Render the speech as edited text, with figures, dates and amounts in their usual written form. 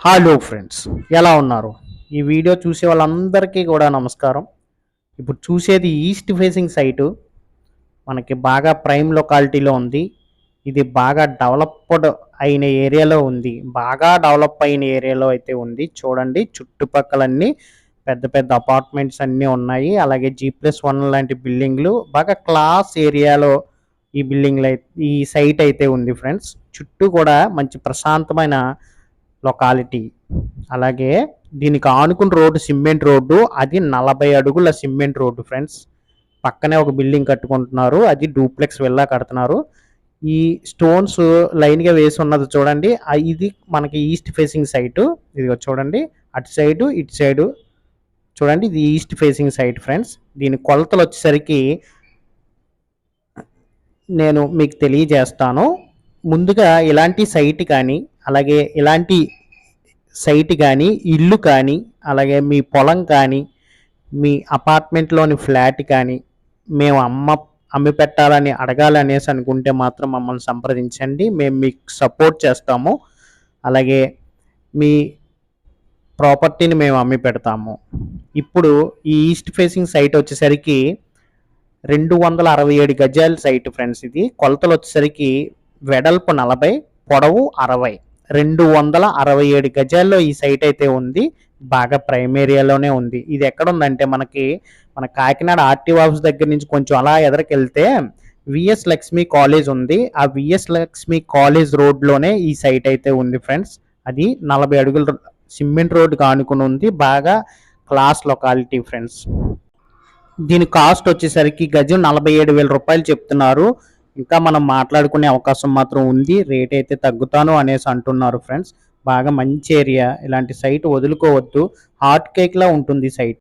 Hello friends, ఎలా ఉన్నారు? ఈ వీడియో చూసే వాళ్ళందరికీ కూడా నమస్కారం. ఇప్పుడు చూసేది ఈస్ట్ ఫేసింగ్ సైటు. మనకి బాగా ప్రైమ్ లొకాలిటీలో ఉంది. ఇది బాగా డెవలప్డ్ అయిన ఏరియాలో ఉంది. బాగా డెవలప్ అయిన ఏరియాలో అయితే ఉంది. చూడండి, చుట్టుపక్కలన్నీ పెద్ద పెద్ద అపార్ట్మెంట్స్ అన్నీ ఉన్నాయి. అలాగే G+1 లాంటి బిల్డింగ్లు బాగా క్లాస్ ఏరియాలో ఈ బిల్డింగ్లు ఈ సైట్ అయితే ఉంది ఫ్రెండ్స్. చుట్టూ కూడా మంచి ప్రశాంతమైన లొకాలిటీ. అలాగే దీనికి ఆనుకున్న రోడ్డు సిమెంట్ రోడ్డు. అది 40 అడుగుల సిమెంట్ రోడ్డు ఫ్రెండ్స్. పక్కనే ఒక బిల్డింగ్ కట్టుకుంటున్నారు. అది డూప్లెక్స్ విల్లా కడుతున్నారు. ఈ స్టోన్స్ లైన్గా వేసి ఉన్నది చూడండి, ఇది మనకి ఈస్ట్ ఫేసింగ్ సైటు. ఇదిగో చూడండి, అటు సైడు ఇటు సైడు చూడండి, ఇది ఈస్ట్ ఫేసింగ్ సైట్ ఫ్రెండ్స్. దీని కొలతలు వచ్చేసరికి నేను మీకు తెలియజేస్తాను. ముందుగా ఇలాంటి సైట్ కానీ, అలాగే ఇలాంటి సైట్ కానీ, ఇల్లు కానీ, అలాగే మీ పొలం కానీ, మీ అపార్ట్మెంట్లోని ఫ్లాట్ కానీ మేము అమ్మి పెట్టాలని అడగాలనేసి అనుకుంటే మాత్రం మమ్మల్ని సంప్రదించండి. మేము మీకు సపోర్ట్ చేస్తాము. అలాగే మీ ప్రాపర్టీని మేము అమ్మి పెడతాము. ఇప్పుడు ఈ ఈస్ట్ ఫేసింగ్ సైట్ వచ్చేసరికి 267 గజాల సైట్ ఫ్రెండ్స్. ఇది కొలతలు వచ్చేసరికి వెడల్పు 40, పొడవు 60, 267 గజాల్లో ఈ సైట్ అయితే ఉంది. బాగా ప్రైమ్ ఏరియాలోనే ఉంది. ఇది ఎక్కడ ఉందంటే మన కాకినాడ ఆర్టీ ఆఫీస్ దగ్గర నుంచి కొంచెం అలా ఎదరికెళ్తే విఎస్ లక్ష్మి కాలేజ్ ఉంది. ఆ విఎస్ లక్ష్మి కాలేజ్ రోడ్లోనే ఈ సైట్ అయితే ఉంది ఫ్రెండ్స్. అది 40 అడుగుల సిమెంట్ రోడ్డుకి ఆనుకుని ఉంది. బాగా క్లాస్ లొకాలిటీ ఫ్రెండ్స్. దీని కాస్ట్ వచ్చేసరికి గజం 47,000 రూపాయలు చెప్తున్నారు. ఇంకా మనం మాట్లాడుకునే అవకాశం మాత్రం ఉంది. రేట్ అయితే తగ్గుతాను అనేసి అంటున్నారు ఫ్రెండ్స్. బాగా మంచి ఏరియా. ఇలాంటి సైట్ వదులుకోవద్దు. హాట్ కేక్లా ఉంటుంది సైట్.